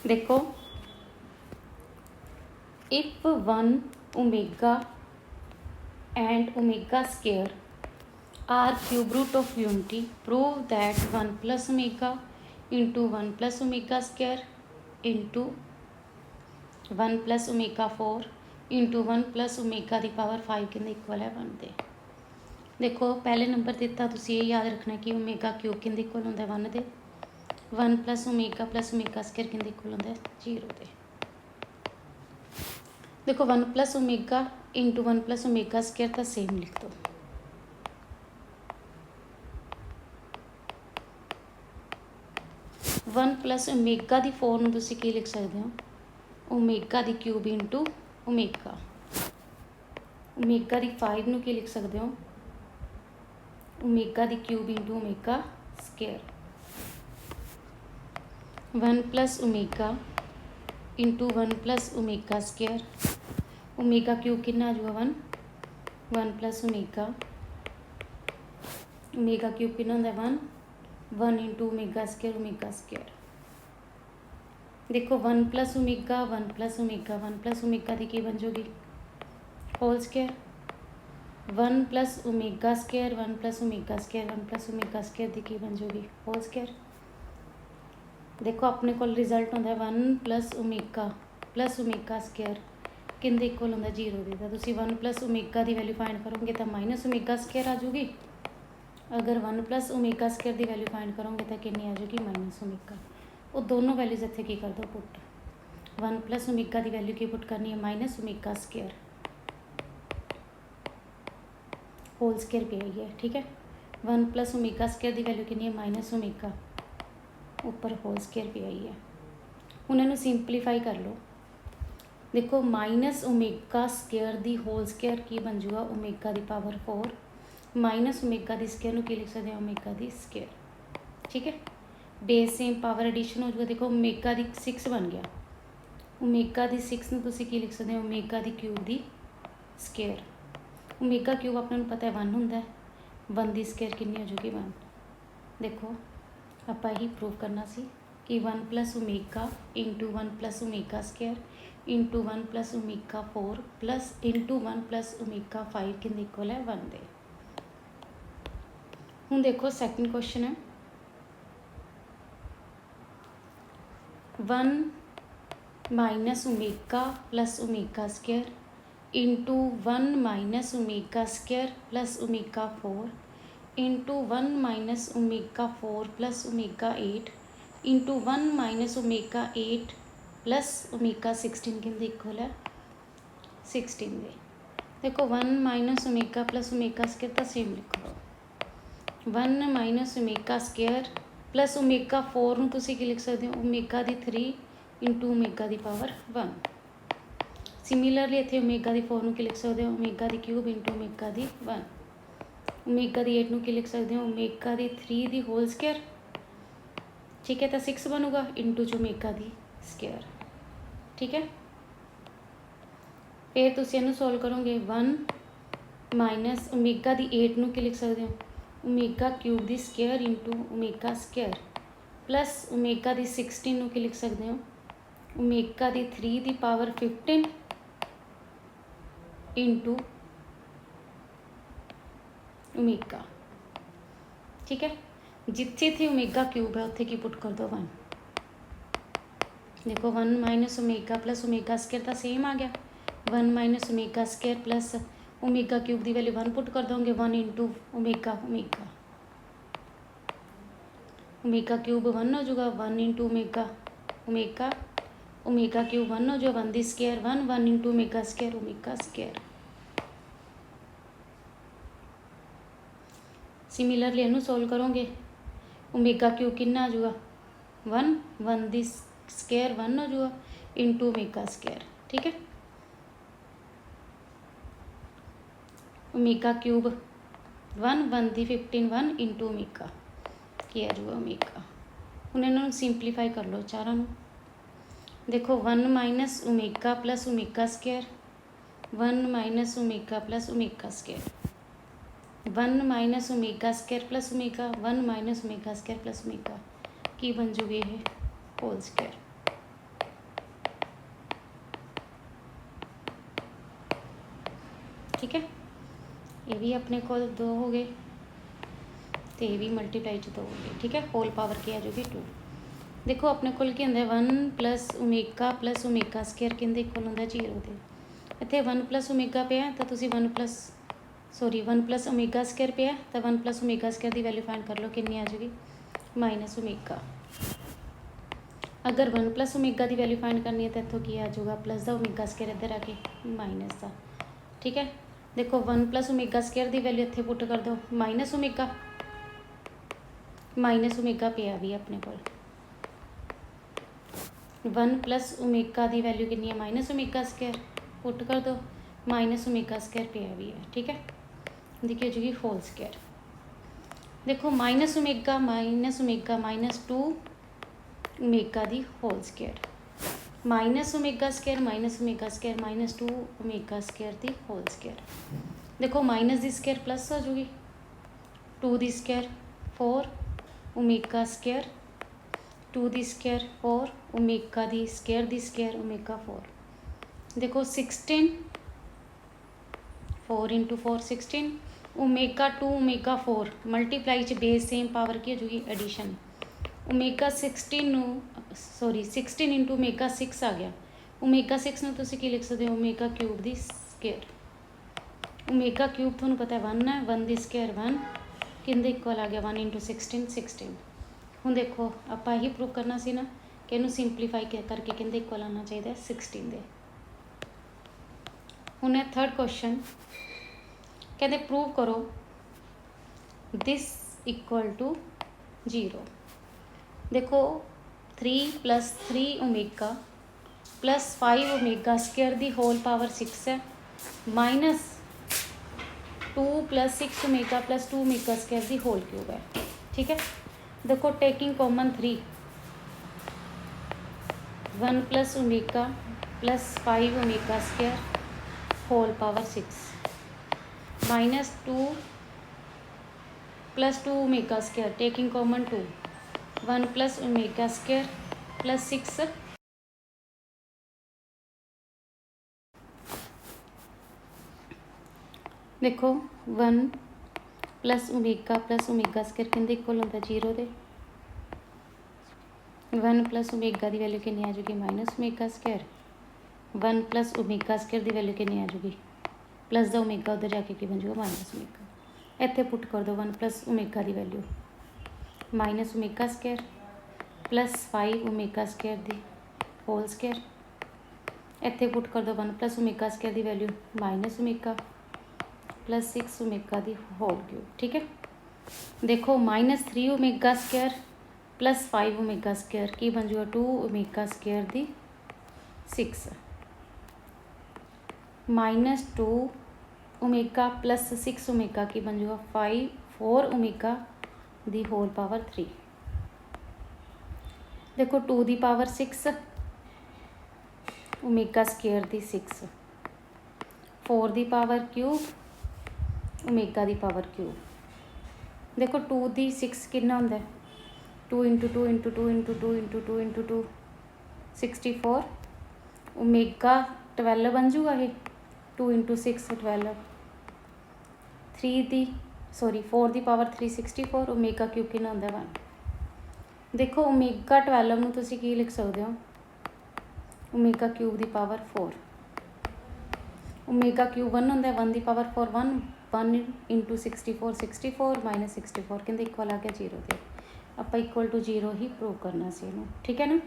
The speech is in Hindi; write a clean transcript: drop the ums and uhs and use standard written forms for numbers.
देखो if 1 omega and omega square are cube root of unity, prove that 1 plus omega into 1 plus omega square into 1 plus omega 4 into 1 plus omega the power 5 ਕਿੰਨੇ ਇਕੁਅਲ ਹੈ 1 ਦੇ। देखो पहले नंबर दिता तुसीं ये याद रखना कि ओमेगा क्यूब किंदे इक्वल होंदा है 1 दे, 1 प्लस ओमेगा स्केयर किंदे इक्वल होंदा है 0 दे। देखो 1 plus omega into 1 plus omega square तो सेम लिख दो। वन प्लस ओमेगा दी 4 नूं तुसीं की लिख सकते हो ओमेगा दी क्यूब इंटू ओमेगा, ओमेगा दी 5 नूं की लिख सकते हो ओमेगा दी cube into omega square. 1 plus omega into 1 plus omega square, omega cube कितना आ जाऊगा 1, 1 प्लस ओमेगा, ओमेगा क्यूब कितना होंदा 1, 1 इंटू ओमेगा स्केयर। देखो 1 plus omega 1 plus omega 1 plus omega दी की बन जाऊगी whole square, 1 plus omega square 1 plus omega square 1 plus omega square दी की बन जाऊगी होल स्केयर। देखो अपने को रिजल्ट होंदा 1 प्लस ओमेगा स्केयर किंदे इक्वल होंदा 0 दे। तो तुसीं 1 प्लस ओमेगा दी वैल्यू फाइंड करोगे तो माइनस ओमेगा स्केयर आ जाऊगी, अगर 1 प्लस ओमेगा स्केयर दी वैल्यू फाइंड करोगे तो कितनी आ जाएगी माइनस ओमेगा। वो दोनों वैल्यूज इत्थे की कर दो पुट, 1 प्लस ओमेगा दी वैल्यू की पुट करनी है minus omega square whole square पे आई है, ठीक है। 1 प्लस ओमेगा स्केयर की वैल्यू कितनी है माइनस ओमेगा ऊपर होल स्केयर पे आई है। हुण इहनूं सिंपलीफाई कर लो। देखो माइनस ओमेगा स्केयर की होल स्केयर की बन जूगा ओमेगा की पावर 4, माइनस ओमेगा की स्केयर नूं की लिख सकते हैं ओमेगा की स्केयर, ठीक है। बेस सेम पावर एडिशन हो जाएगा। देखो ओमेगा की 6 बन गया, ओमेगा की 6 नूं तुसीं की लिख सकते हैं ओमेगा की क्यूब की स्केयर। ओमेगा क्यूब अपने पता है 1 होंदा है, 1 की स्केयर कितनी हो जाएगी 1। देखो आपां यही प्रूव करना सी कि 1 plus omega into 1 plus omega square into 1 plus omega 4 plus into 1 plus omega 5 कितने इक्वल है 1 दे। हुण देखो सैकेंड क्वेश्चन है 1 minus omega plus omega square into 1 minus omega square plus omega 4 into 1 minus omega 4 plus omega 8 into 1 minus omega 8 plus omega 16 कितने इक्वल है 16 दे। देखो 1 minus omega plus omega square तो सेम लिखो, 1 minus omega square plus omega 4 नूं तुसीं की लिख सकते हो ओमेगा की 3 इंटू ओमेगा की पावर 1। सिमिलरली इत्थे ओमेगा की 4 नूं की लिख सकते हो ओमेगा की क्यूब इंटू ओमेगा की 1, ओमेगा की 8 नूं की लिख सकते हो ओमेगा की 3 की होल स्केयर, ठीक है। तो 6 बनूगा इंटू च ओमेगा की स्केयर, ठीक है। फिर तुसीं इहनूं सोल्व करोगे 1 माइनस ओमेगा की 8 नूं की लिख सकते हो ओमेगा क्यूब की square into omega square plus omega की 16 नूं की लिख सकते हो ओमेगा की 3 की पावर 15 इंटू ओमेगा, ठीक है। जिथे थे ओमेगा क्यूब है उत्थे की पुट कर दो 1। देखो 1 minus omega plus omega square तो सेम आ गया, 1 minus omega square plus omega cube की वैल्यू 1 पुट कर दोगे 1 इंटू ओमेगा ओमेगा क्यूब 1 हो जाएगा 1 इंटू ओमेगा क्यूब 1 हो जाएगा 1 की square 1 into omega square. Similarly इनू सोल्व करोगे ओमेगा क्यूब कितना आ जाएगा 1 की स्केयर 1 हो जाएगा इंटू ओमेगा स्केयर, ठीक है। ओमेगा क्यूब 1 की 15 1 इंटू ओमेगा की आ जाएगा ओमेगा। हुण इन्होंने सिंपलीफाई कर लो चारों नूं। देखो 1 minus omega plus omega square 1 minus omega plus omega square 1 minus omega square plus omega 1 minus omega square plus omega की बन जूगी ये होल स्केयर। ठीक है। ये भी अपने को 2 हो गए तो ये भी मल्टीप्लाई 2 हो गए, ठीक है। होल पावर की आ जाएगी 2। देखो अपने को की होंगे 1 प्लस ओमेगा स्केयर कहते इक्वल होंगे 0 के। इतने 1 प्लस ओमेगा पे है तो तुम 1 प्लस ओमेगा स्केयर पे है तो 1 प्लस ओमेगा स्केयर की वैल्यू फाइंड कर लो, कितनी आ जाएगी माइनस ओमेगा। अगर 1 प्लस ओमेगा की वैल्यू फाइंड करनी है तो इतों की आ जाऊगा प्लस का ओमेगा स्केयर इधर आके माइनस का, ठीक है। देखो 1 प्लस ओमेगा स्केयर की वैल्यू इतने पुट कर दो माइनस ओमेगा पे आ भी अपने को 1 प्लस ओमेगा की वैल्यू कितनी है माइनस ओमेगा स्केयर, पुट कर दो माइनस ओमेगा स्केयर पे आ भी है, ठीक है। देखिए जी होल स्केयर। देखो माइनस ओमेगा माइनस 2 ओमेगा दी whole square minus omega square minus 2 omega square दी होल स्केयर। देखो माइनस दी स्केयर प्लस हो जाएगी 2 दी स्केयर 4 ओमेगा स्केयर 2 दी स्केयर 4 ओमेगा दी स्केयर ओमेगा 4। देखो 16 4 इंटू 4 16 ओमेगा 2 ओमेगा 4 मल्टीप्लाई च बेस सेम पावर की हो जाएगी एडिशन। ओमेगा 16 इंटू ओमेगा 6 आ गया। ओमेगा 6 में तुम की लिख सकते हो ओमेगा क्यूब दी स्केयर। ओमेगा क्यूब थोड़ा पता है 1 है, 1 दी स्केयर 1 किंदे इक्वल आ गया 1 इंटू 16 हूँ। देखो आप यही प्रूव करना सी ना कि इनू सिंपलीफाई करके किंदे इक्वल आना चाहिए 16 दे। हूँ है थर्ड क्वेश्चन कहते प्रूव करो दिस इक्वल टू 0। देखो 3 plus 3 omega plus 5 omega square दी होल पावर 6 है minus 2 plus 6 omega plus 2 omega square दी होल क्यूब है, ठीक है। देखो taking common 3 1 plus omega plus 5 omega square whole power 6 minus 2 plus 2 omega square taking common 2 1 plus omega square plus 6 देखो 1 प्लस ओमेगा स्केयर कहते इक्वल होता 0 दे। 1 प्लस ओमेगा की वैल्यू कितनी आ जाएगी minus omega square 1 plus omega square की वैल्यू कितनी आ जाएगी प्लस द ओमेगा उधर जाके की बन जाएगा माइनस ओमेगा। इतने पुट कर दो 1 प्लस ओमेगा की value minus omega square plus 5 omega square दी होल स्केयर। इतने पुट कर दो 1 प्लस ओमेगा स्केयर की value minus omega plus 6 omega दी होल क्यूब, ठीक है। देखो minus 3 omega square plus 5 omega square की बन जाएगा 2 ओमेगा स्केयर दी 6 माइनस 2 ओमेगा प्लस 6 ओमेगा की बन जाएगा 4 ओमेगा दी होल पावर 3। देखो 2 दी पावर 6 ओमेगा स्केयर दी 6 4 the power cube omega the power cube. देखो 2 दी 6 कितना होंदा है 2 into 2 into 2 into 2 into 2 into 2 64 omega 12 बन जूगा ये 2 into 6 12 4 the power 3 64 omega cube कितना होंदा 1। देखो ओमेगा 12 में तुसी की लिख सकते हो omega cube the power 4 omega cube 1 होंदा 1 दी पावर 4 1 इंटू 64 माइनस 64 कहते इक्वल आ गया 0 के। आप इक्वल टू 0 ही प्रूव करना सी, ठीक है ना।